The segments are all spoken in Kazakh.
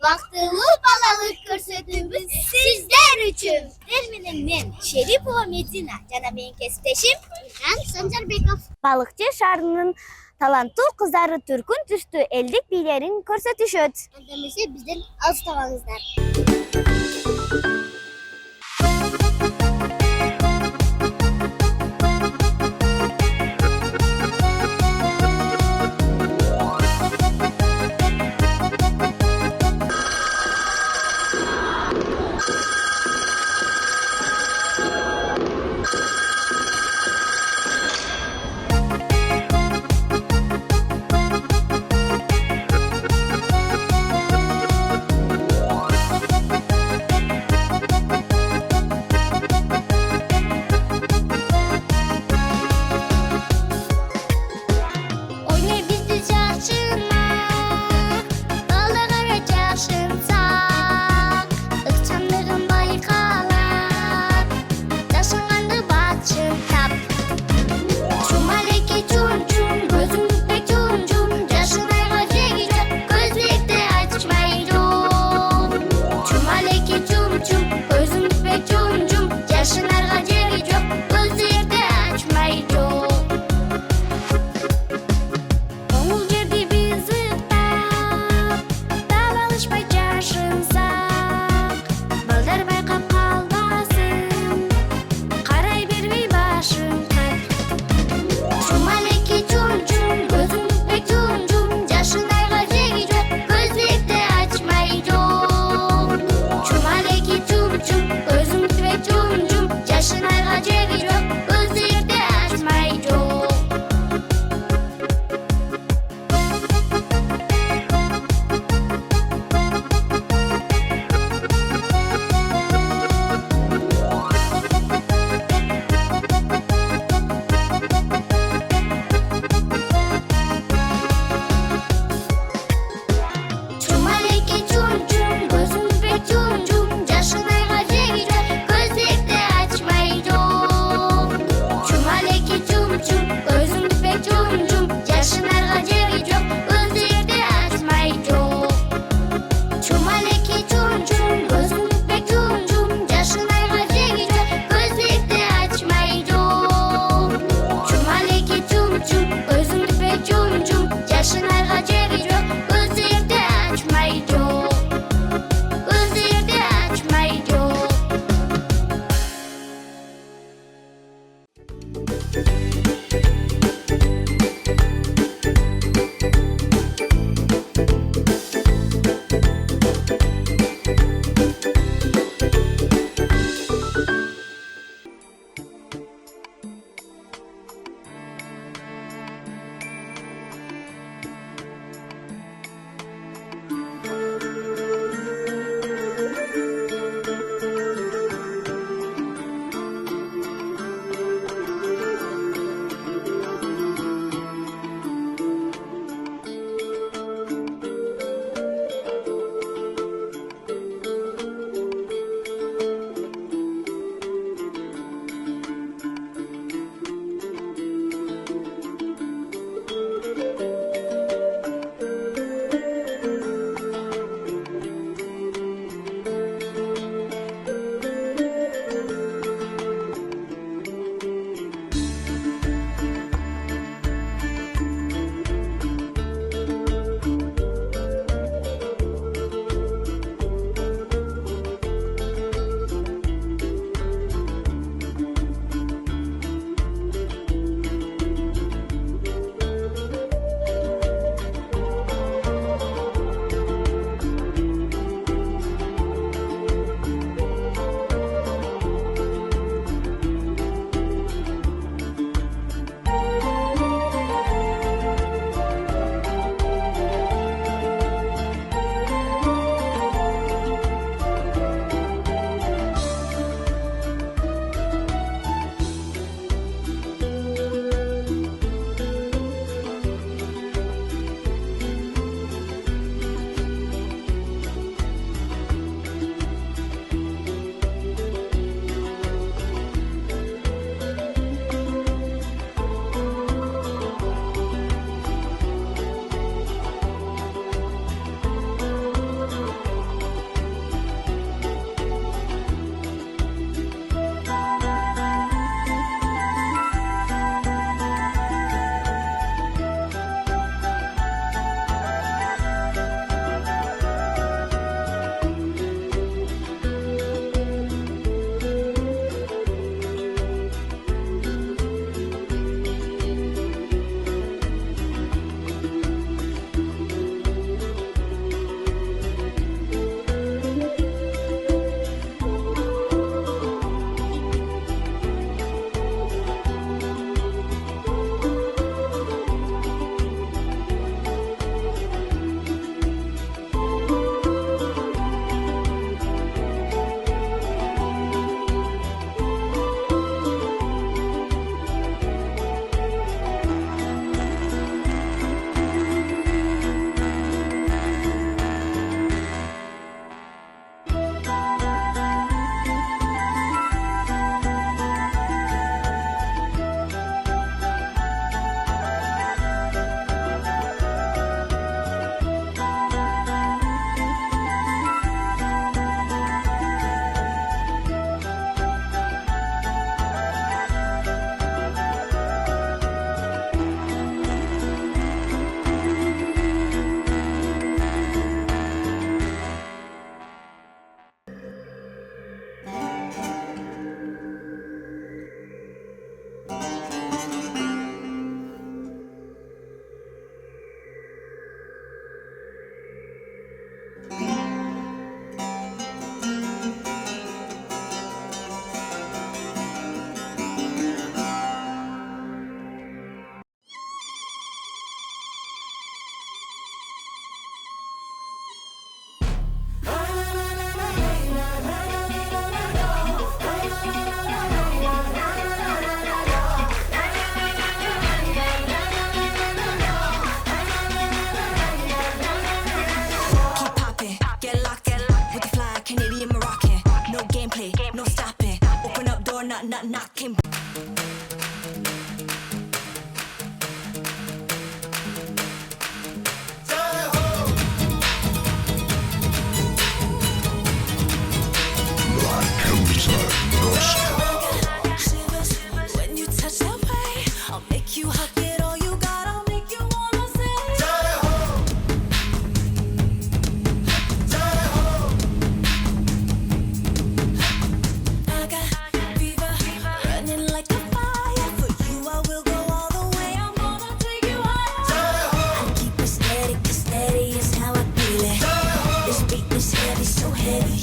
Vaqtlı balalık ko'rsatuvimiz sizlar uchun. Men Sheripova Medina, jana mening kasbdoshim Sanjarbekov. Balıkçı şarının talantu kızları Türk'ün düştü ellik bilerin ko'rsatishot. Andamasa bizden az tavangizlar.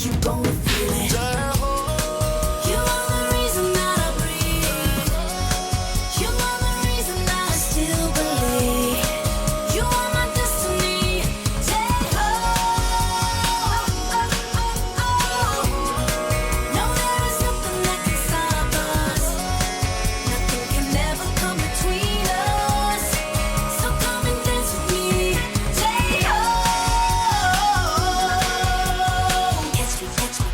you gonna feel it. You are the reason that I breathe. You are the reason that I still believe. You are my destiny. No, there is nothing that can stop us. Nothing can ever come between us. So come and dance with me. Catch me, catch me.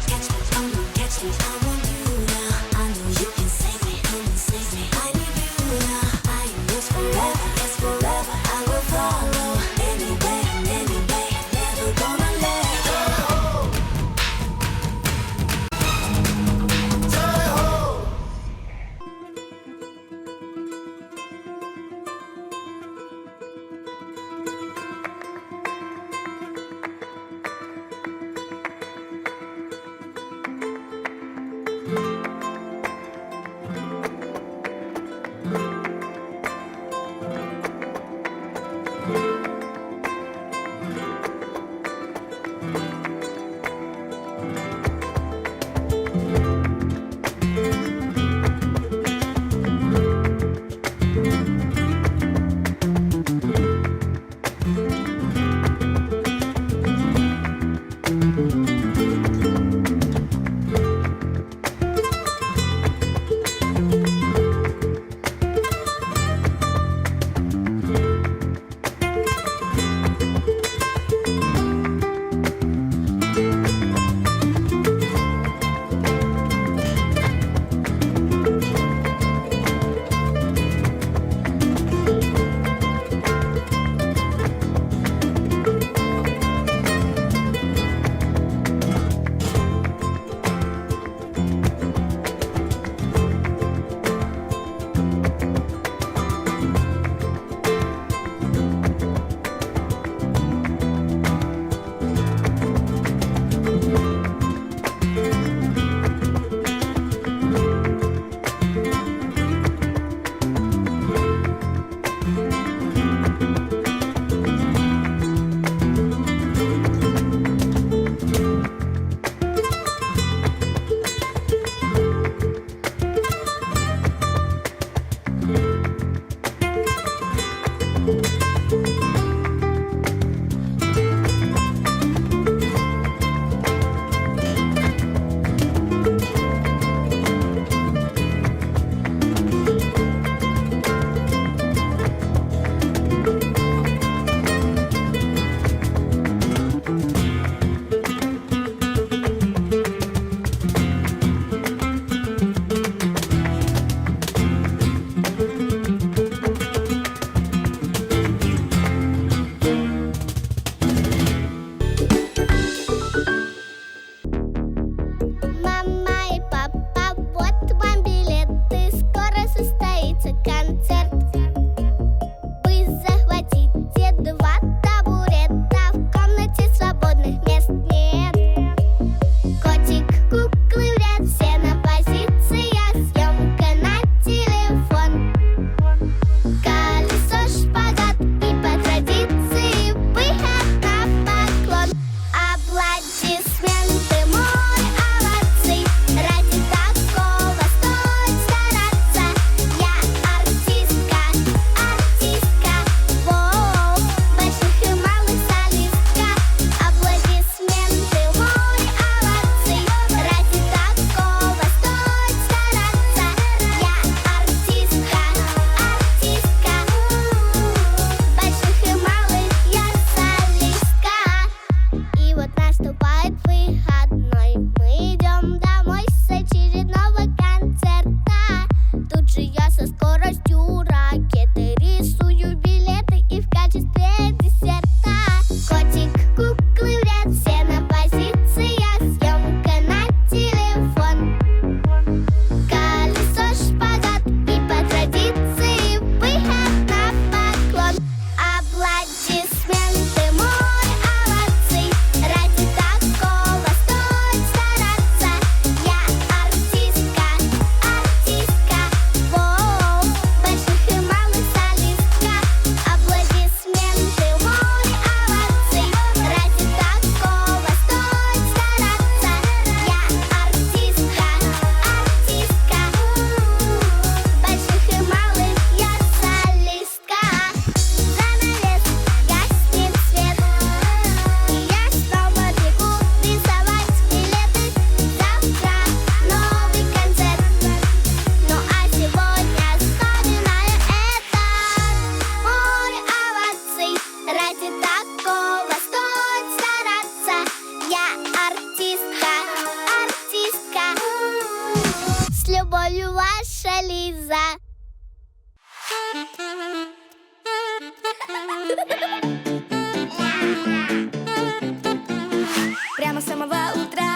утра.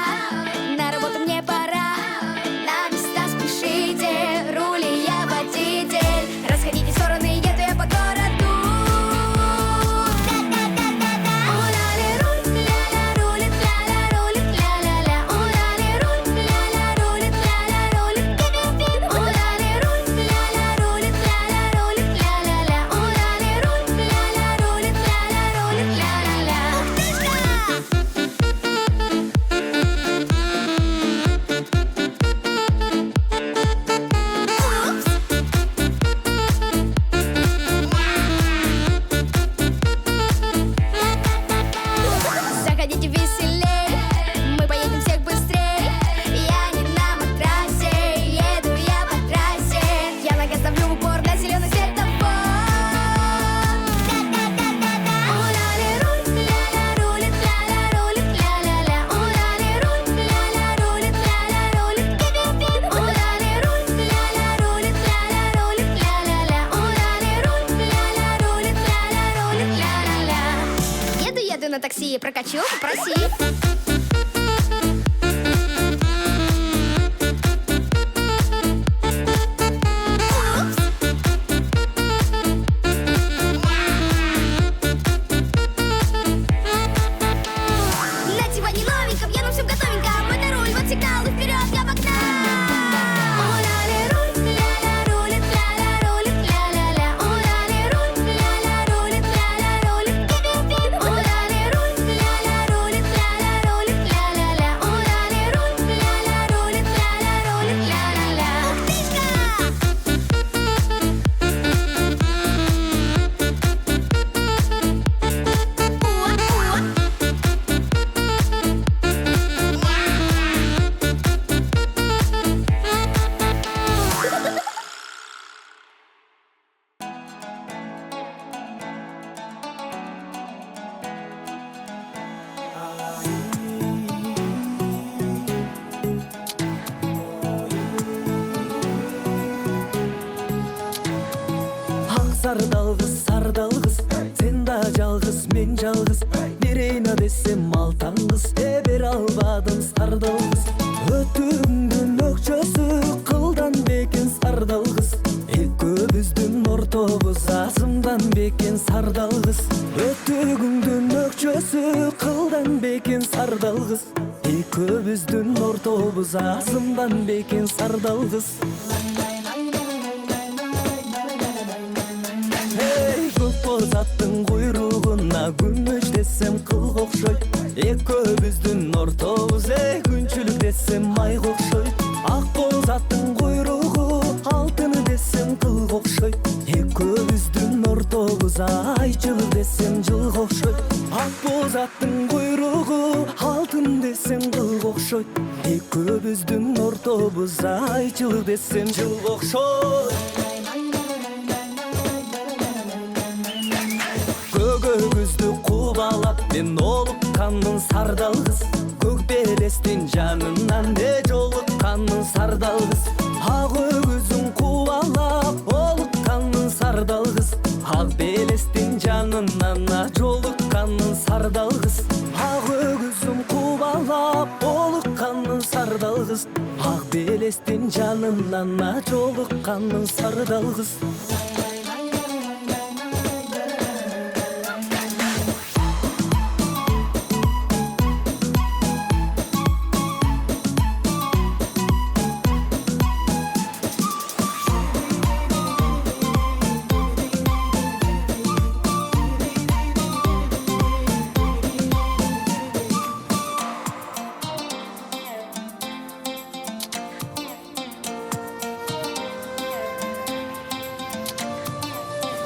На работу мне пора, на места спешите. Рули я водитель, расходите в стороны, еду я по городу. Уляли руль, ля-ля рулит, ля-ля рулит, ля-ля-ля. Уляли руль, ля-ля рулит, ля-ля рулит. Уляли руль, ля-ля рулит, ля-ля рулит, ля-ля-ля. Уляли руль, ля-ля рулит, ля-ля рулит, ля-ля-ля. Заходите веселей, мы поедем всех быстрей. Я не на матрасе, еду я по трассе. Я на газ давлю в упор на зеленый светофор. Уляли руль, ля-ля рулит, ля-ля рулит, ля-ля-ля. Уляли руль, ля-ля рулит, ля-ля рулит. Уляли руль, ля-ля рулит, ля-ля рулит, ля-ля-ля. Уляли руль, ля-ля рулит, ля-ля рулит, ля-ля-ля. Еду на такси, прокачу, попроси. На диване новеньком, я на всем готовенько. Мой на руль, вот сигналы, вперед, я погнал. Уляли руль, ля-ля рулит, ля-ля рулит, ля-ля-ля. Уляли руль, ля-ля рулит, ля-ля рулит. Уляли руль, ля-ля рулит, ля-ля рулит, ля-ля-ля. Уляли руль, ля-ля рулит, ля-ля рулит, ля-ля-ля. Ақ сардалғыз, сен да жалғыз, мен жалғыз. Берейна десем алтан қыз, бере албадым сардалғыз. Өтігіңдің өкшөсі қылдан бекен сардалғыз. Екеуміздің ортобыз азымдан бекен сардалғыз. Өтігіңдің өкшөсі қылдан бекен сардалғыз. Екеуміздің ортобыз азымдан бекен сардалғыз. Көк аттың құйрығына күміш десем қыл қоқшой. Екеуміздің ортобыз күншілік десем май қоқшой. Ақ боз аттың құйрығы алтыны десем қыл қоқшой. Екеуміздің ортобыз айчылық десем жыл қоқшой. Ақ боз аттың құйрығы алтын десем қыл қоқшой. Екеуміздің ортобыз айчылық десем жыл қоқшой. Көгөбүздү кубалап мен олукканмын сардалгыз. Көк белестин жанынан жолукканмын сардалгыз. Ак өгүзүн кубалап олукканмын сардалгыз. Ак белестин жанынан жолукканмын сардалгыз. Ак өгүзүн кубалап олукканмын сардалгыз. Ак белестин жанынан жолукканмын сардалгыз.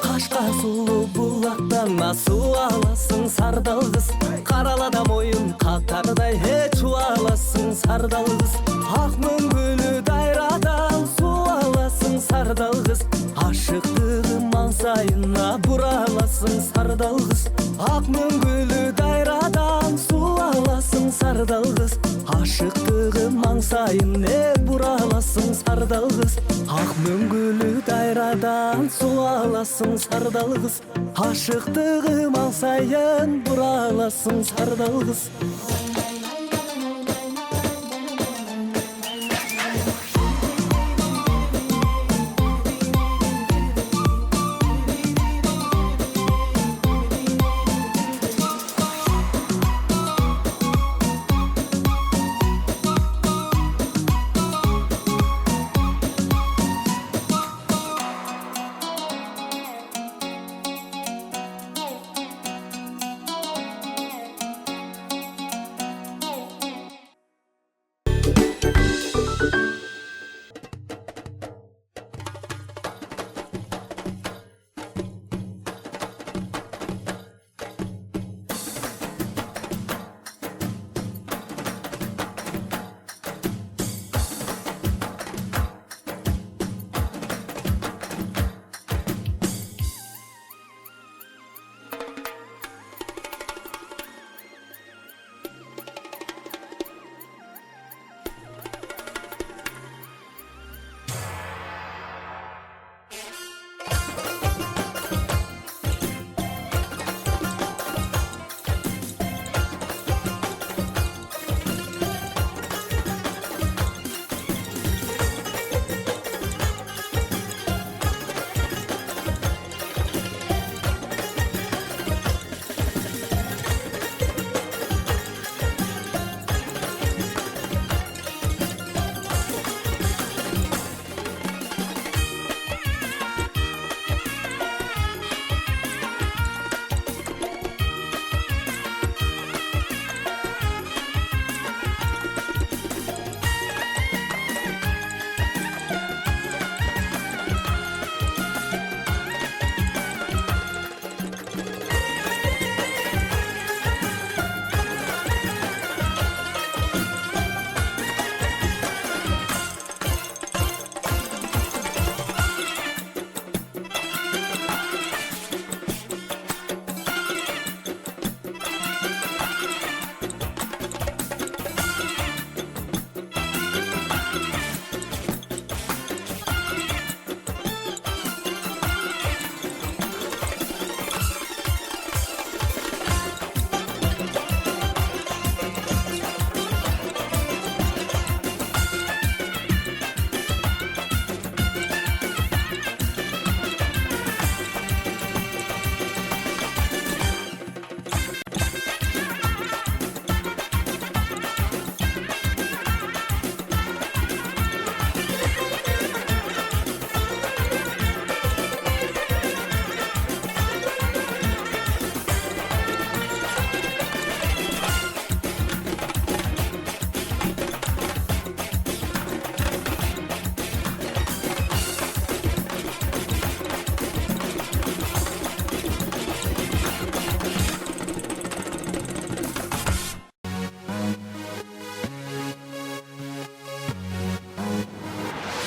Қашқа сулуу булактан суу аласың сардалгыз. Каралада моюн катардай чубаласың сардалгыз. Ак мөңгүлү дайрадан суу аласың сардалгыз. Ашыктыгым маңсайына бураласың сардалгыз. Ак мөңгүлү дайрадан суу аласың сардалгыз. Ашыктыгым маңсайына бураласың сардалгыз. Ак мөңгүлү дайрадан суу аласың сардалгыз. Ашыктыгым маңсайын бураласың сардалгыз.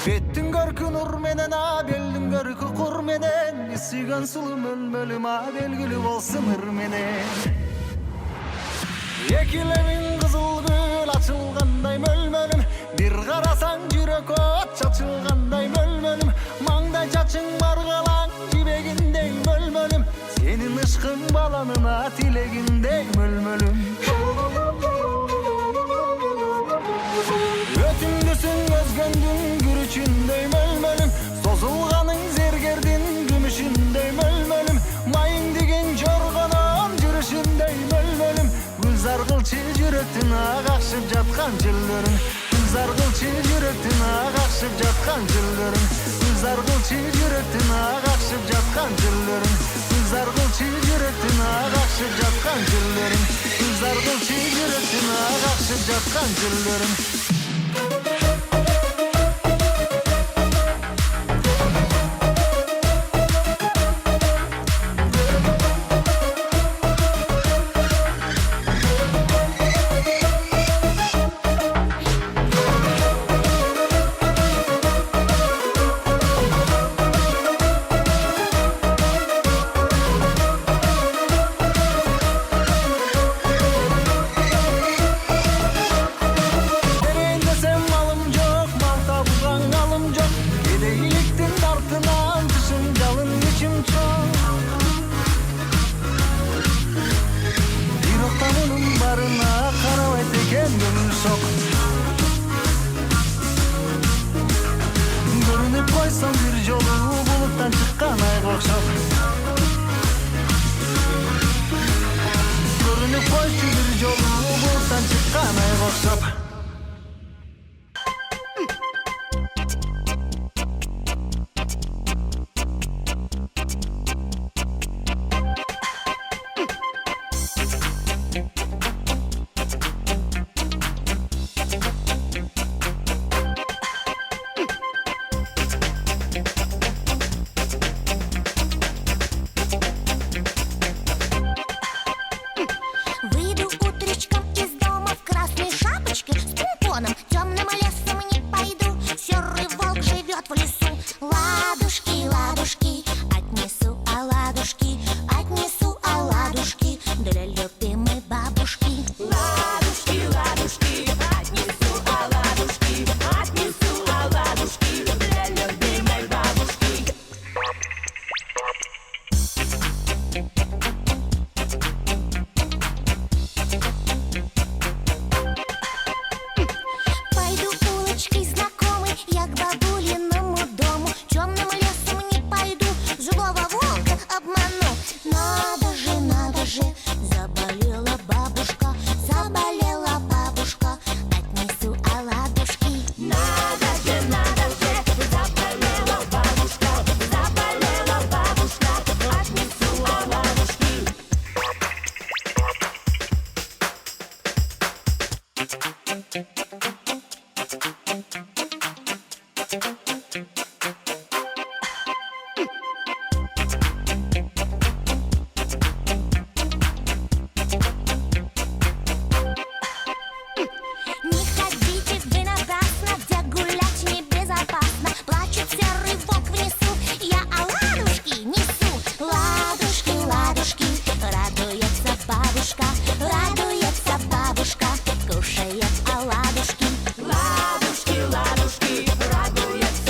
Беттің көркі нұр менен, белдің көркі құр менен, сүйген сұлу мөлмөлім, белгілі болсын ыр менен. Екілемін қызыл гүл açılғандай мөлмөлім, бір қарасаң жүрек от шашылғандай мөлмөлім, маңдай чачың барғалаң жібегіндей мөлмөлім, сенің ышқың баланына тілегіндей мөлмөлім. Өтімдісің өзгендің күрішіндей мөлмөлім, созылғаның зергердің күмішіндей мөлмөлім, майың деген жорғанан жүрішіндей мөлмөлім, гүлзар қылчы жүректің ағақшып жатқан жүлдерін, гүлзар қылчы жүректің ағақшып жатқан жүлдерін, гүлзар қылчы жүректің ағақшып жатқан жүлдерін, гүлзар қылчы жүректің ағақшып жатқан жүлдерін, гүлзар қылчы жүректің ағақшып жатқан жүлдерін. Görünüp koysam bir yolu buluttan çıkan ayga okşap, görünüp koysam bir yolu buluttan çıkan ayga okşap. Выйду утречком из дома в красной шапочке, с помпоном, темным лесом не пойду. Серый волк живет в лесу. Ладушки, ладушки, отнесу оладушки, отнесу оладушки для любимой бабушки. Ладушки, ладушки, отнесу оладушки, отнесу оладушки для любимой бабушки. Пойду улочкой знакомой я к бабулиному дому. Темным лесом не пойду, злого волка обману. Надо же, заболела бабушка, отнесу оладушки. Надо же, заболела бабушка, отнесу оладушки. Не ходите вы напрасно, где гулять небезопасно. Плачет серый волк в лесу, я оладушки несу. Ладушки, ладушки, радуется бабушка, кушает оладушки. Ладушки, ладушки, радуется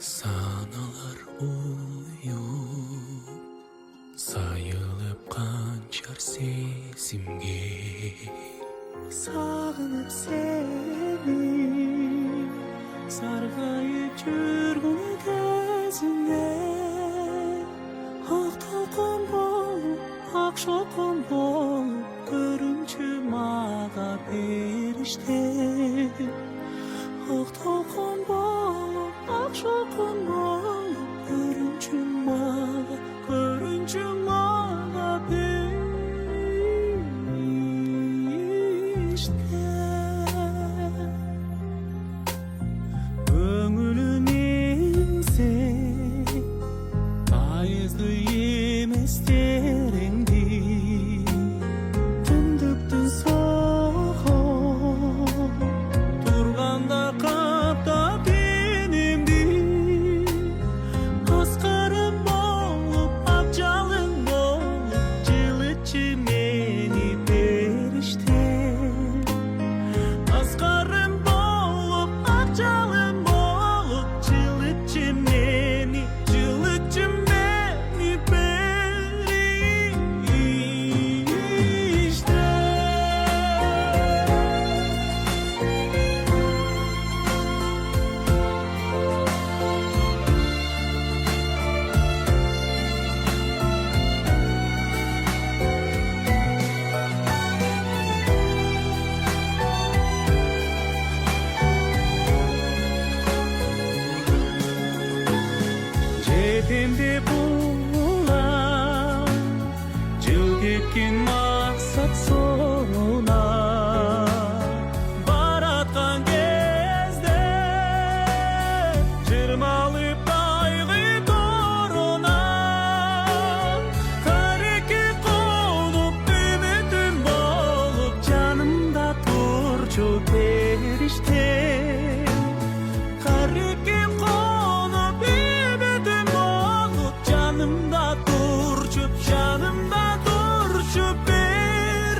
Sanalar uyup sayılıp kançar sesimge Sağınıp seni sargayıp жүргүн кезине Ак толкун болуп, ак шолкун болуп көрүнчү мага бериште Ак толкун болуp, ак шолкун болуp көрүнчү мага бериште Көңүлүмүн сен айызды эмес тереңди түндүктүн согуп турганда каптап денемди аскарым болуп ак жалын болуп жылытчы мени бериште аскарым болуп ак жалын болуп жылытчы мени бериште Жетемде булам жыл кеткен максат соңуна бараткан кезде жырмалып кайгы торуна кареке конуп үмүтүм болуп жанымда турчу бериште кареке конуп үмүтүм болуп жанымда турчу бериште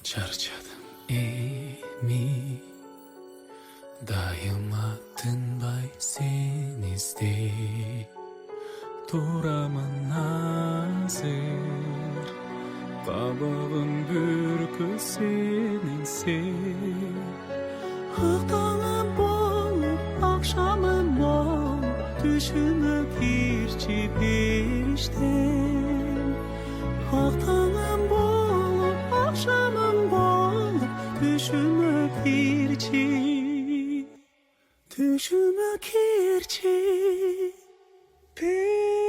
Çarçadım emi Dayıma tınbay sen izde Turaman nazır Kabağın bürkü senin sen Akdağım bolup akşamım bolup Düşümü kirçi berişte Akdağım bolup akşamım bolup Düşümü kirçi perişte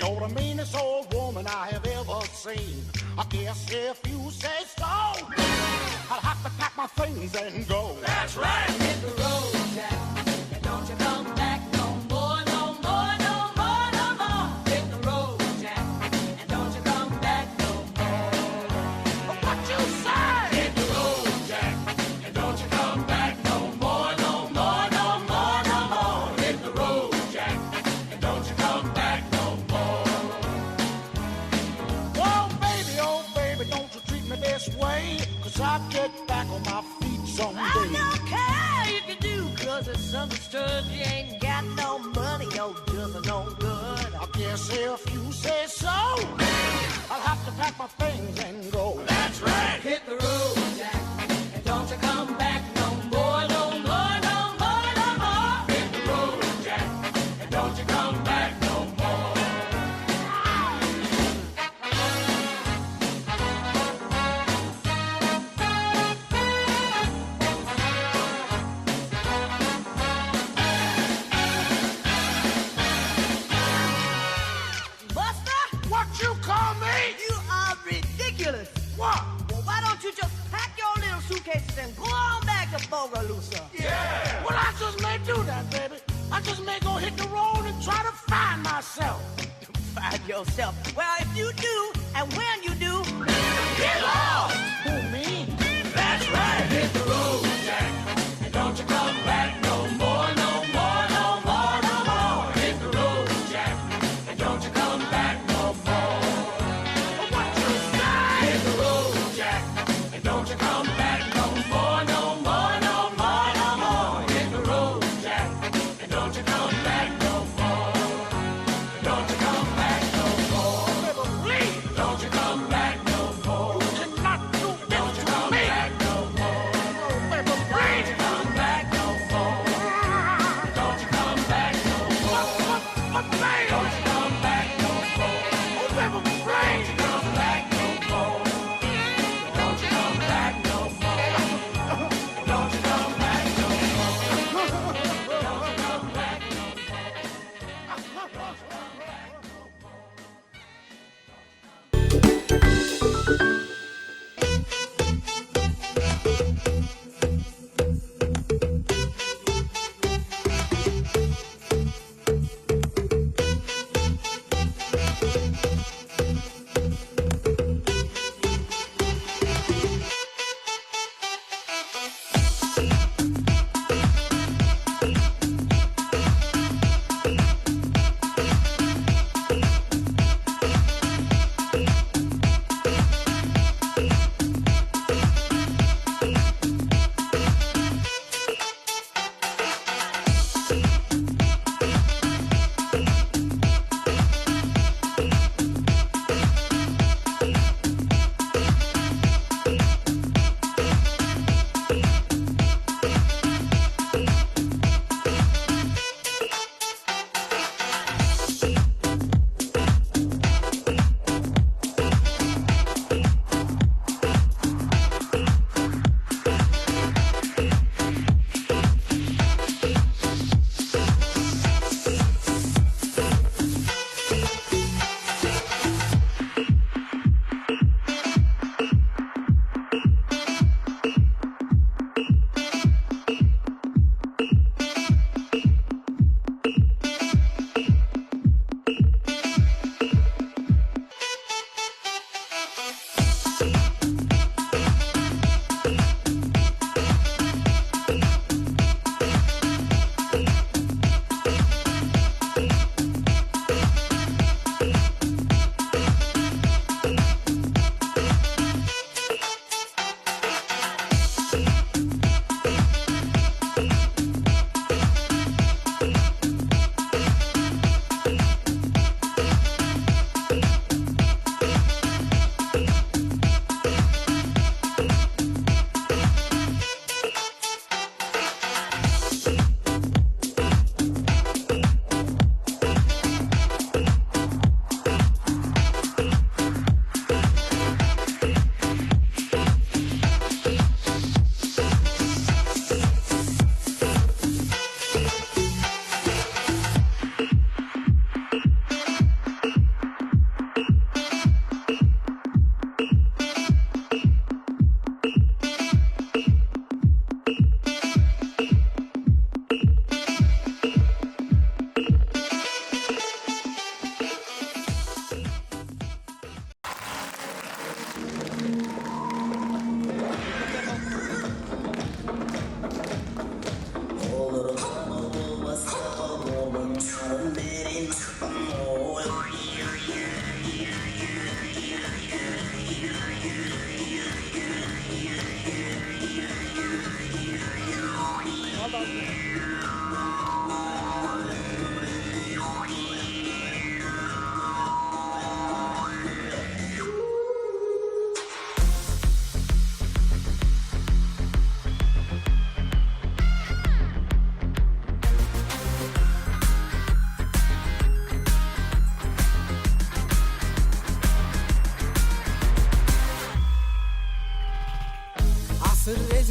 You're the meanest old woman I have ever seen. I guess if you say so, I'll have to pack my things and go. That's right. Hit the road, Jack, and don't you come back no more, no more, no more, no more. Hit the road, Jack, and don't you come back no more. What you say? Hit the road, Jack, and don't you come back no more, no more, no more, no more. Hit the road, Jack, and don't you come back no more. Oh baby, don't you treat me this way, 'cause I'll get back on my feet someday. I don't care if you do, 'cause it's understood you ain't got no money, you're just no good. I guess if you say so, I'll have to pack my things and go. That's right. Hit the road, Jack, and don't you come back no more, no more, no more, no more. Hit the road, Jack, and don't you come back no more. Buster, What you call me? you are ridiculous. What? Well, why don't you just pack your little suitcases and go on back to Bogalusa? Yeah. Well, I just may do that, baby. I just may go hit the road and try to find myself. Find yourself. Well, if you do, and when you do, Get lost. Who, me? that's right. Hit the road, Jack, and don't you come back no more, no more, no more, no more. Hit the road, Jack, and don't you come back no more. What you say? Hit the road, Jack, and don't you come back no more, no more, no more, no more. Hit the road, Jack, and don't you come back no more. Don't you come back no more. Baby, please. Don't you come back no more. You cannot do this Don't you to come me. back no more. Oh, baby,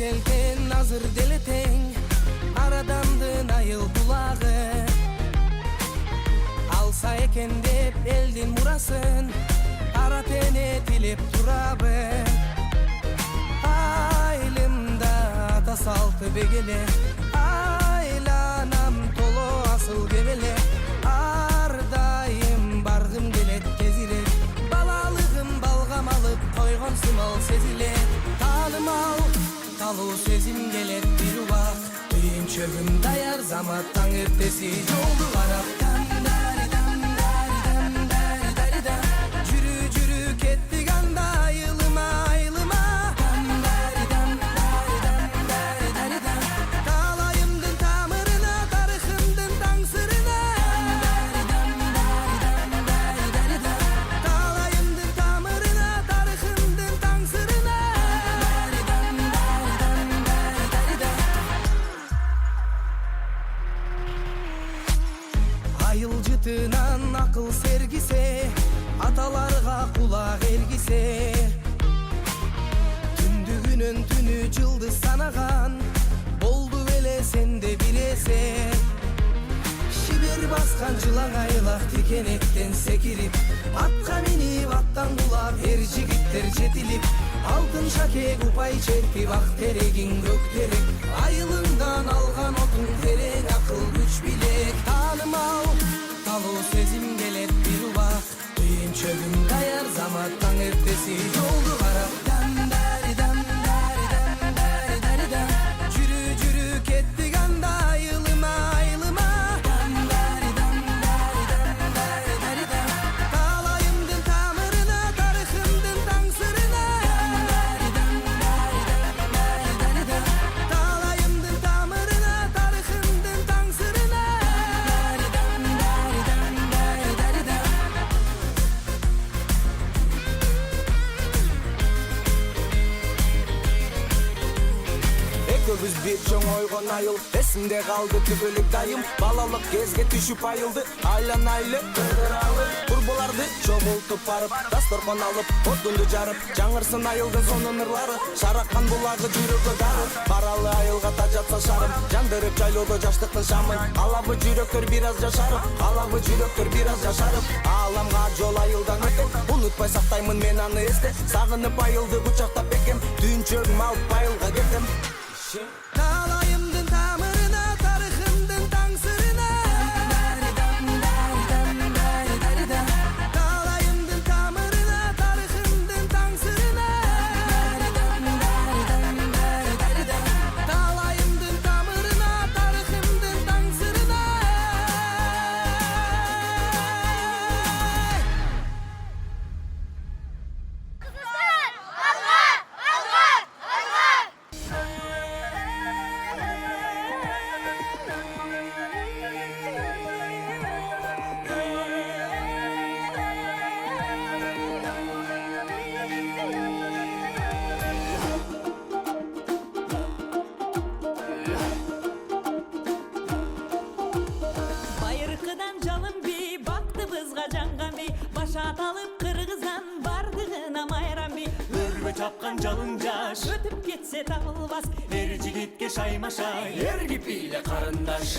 ecelden hazır deleten aradandın ayıl bulağı alsa eken dep eldin murasın kara tene tilep turabı aylımda ata saltı begele aylanam tolo asıl gebele ardayım bargım gelet gezile balalığım balgam alıp koygon sımal sezile tanım al talu sezim gelet bir uvak düğün çögüm dayar zamattan ertesi yoldu varap jürü jürü kettik anda ayılıma ayılıma talayımdın tamırına tarıхымдын taң sırına talayımdın tamırına tarıхымдын taң sırına ayılcıtынан akıl sergise atalarga kulak ergise tündüğünün tünü cıldız sanagan boldu ele sende bir eser şiber baskan çılan aylak tikenekten sekirip atka minip attan kulap her jigitler jetilip altın şake kupay çerpip ak teregin gökterek ayılından algan otun tereң akıl güç bilek tanım al talu sezim gelet bir uvak düğün çögüm dayar zamattan ertesi yoldu karap jürü jürü kettik anda ayılıma ayılıma talayımdın tamırına tarıхымдын taң sırına talayımdın tamırına tarıхымдын taң sırına Ekөбүз bir чоң ойгон айыл эсимде калды түбөлүк дайым балалык кезге түшүп айылды айланайлы кыдыралы турбуларды чогултуп барып дасторкон алып отунду жарып жаңырсын айылдын сонун ырлары шараккан булагы жүрөгкө дары баралы айылга тажатса шарым жандырып жайлоодо жаштыктын шамын алабы жүрөктөр бир аз жашарып алабы жүрөктөр бир аз жашарып ааламга жол айылдан өтөт унутпай сактаймын мен аны эсте сагынып айылды кучактап бекем дүйүн чөгүм алып айылга кетем talayımdın tamırına tarıхымдын taң sırına talayımdın tamırına tarıхымдын taң sırına talayımdın tamırına tarıхымдын taң sırına Bayırkıdan calın bir baktı bızga cangan bir başa atalıp kırgızdan bardığına mayran bir Örgü çapkan calıncaş ötüp gitse tağılmaz Her jigitke şaymaşa Yer gipiyle karındaş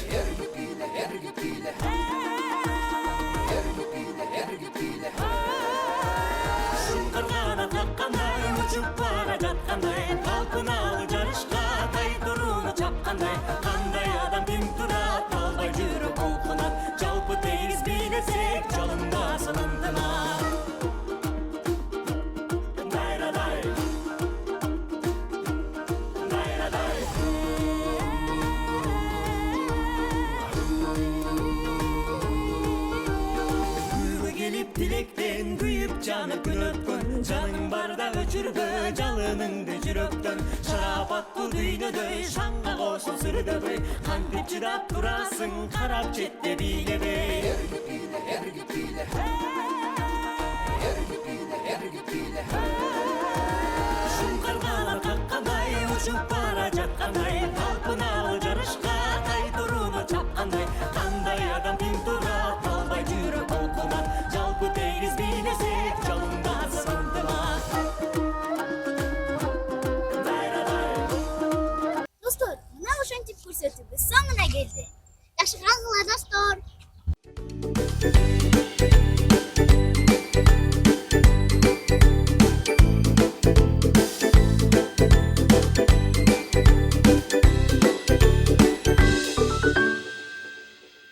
Kırgana takkanday uçup bara jatkanday Talpınalı jarışka tay durunu çapkanday Kanday adam tim turat albay jürüp kulkunat Жалпы тегиз билесек жалындасın ынтымақ Дайрадай Дайрадай Kuyuğu gelip dilekten kuyup canı gün ötkün Canın barda öçürdü жалыныңды жүрөктөн Шарапат бул дүйнөдө шаңга кошул сүрдөбөй Кантип чыдап турасың карап четте бийлебей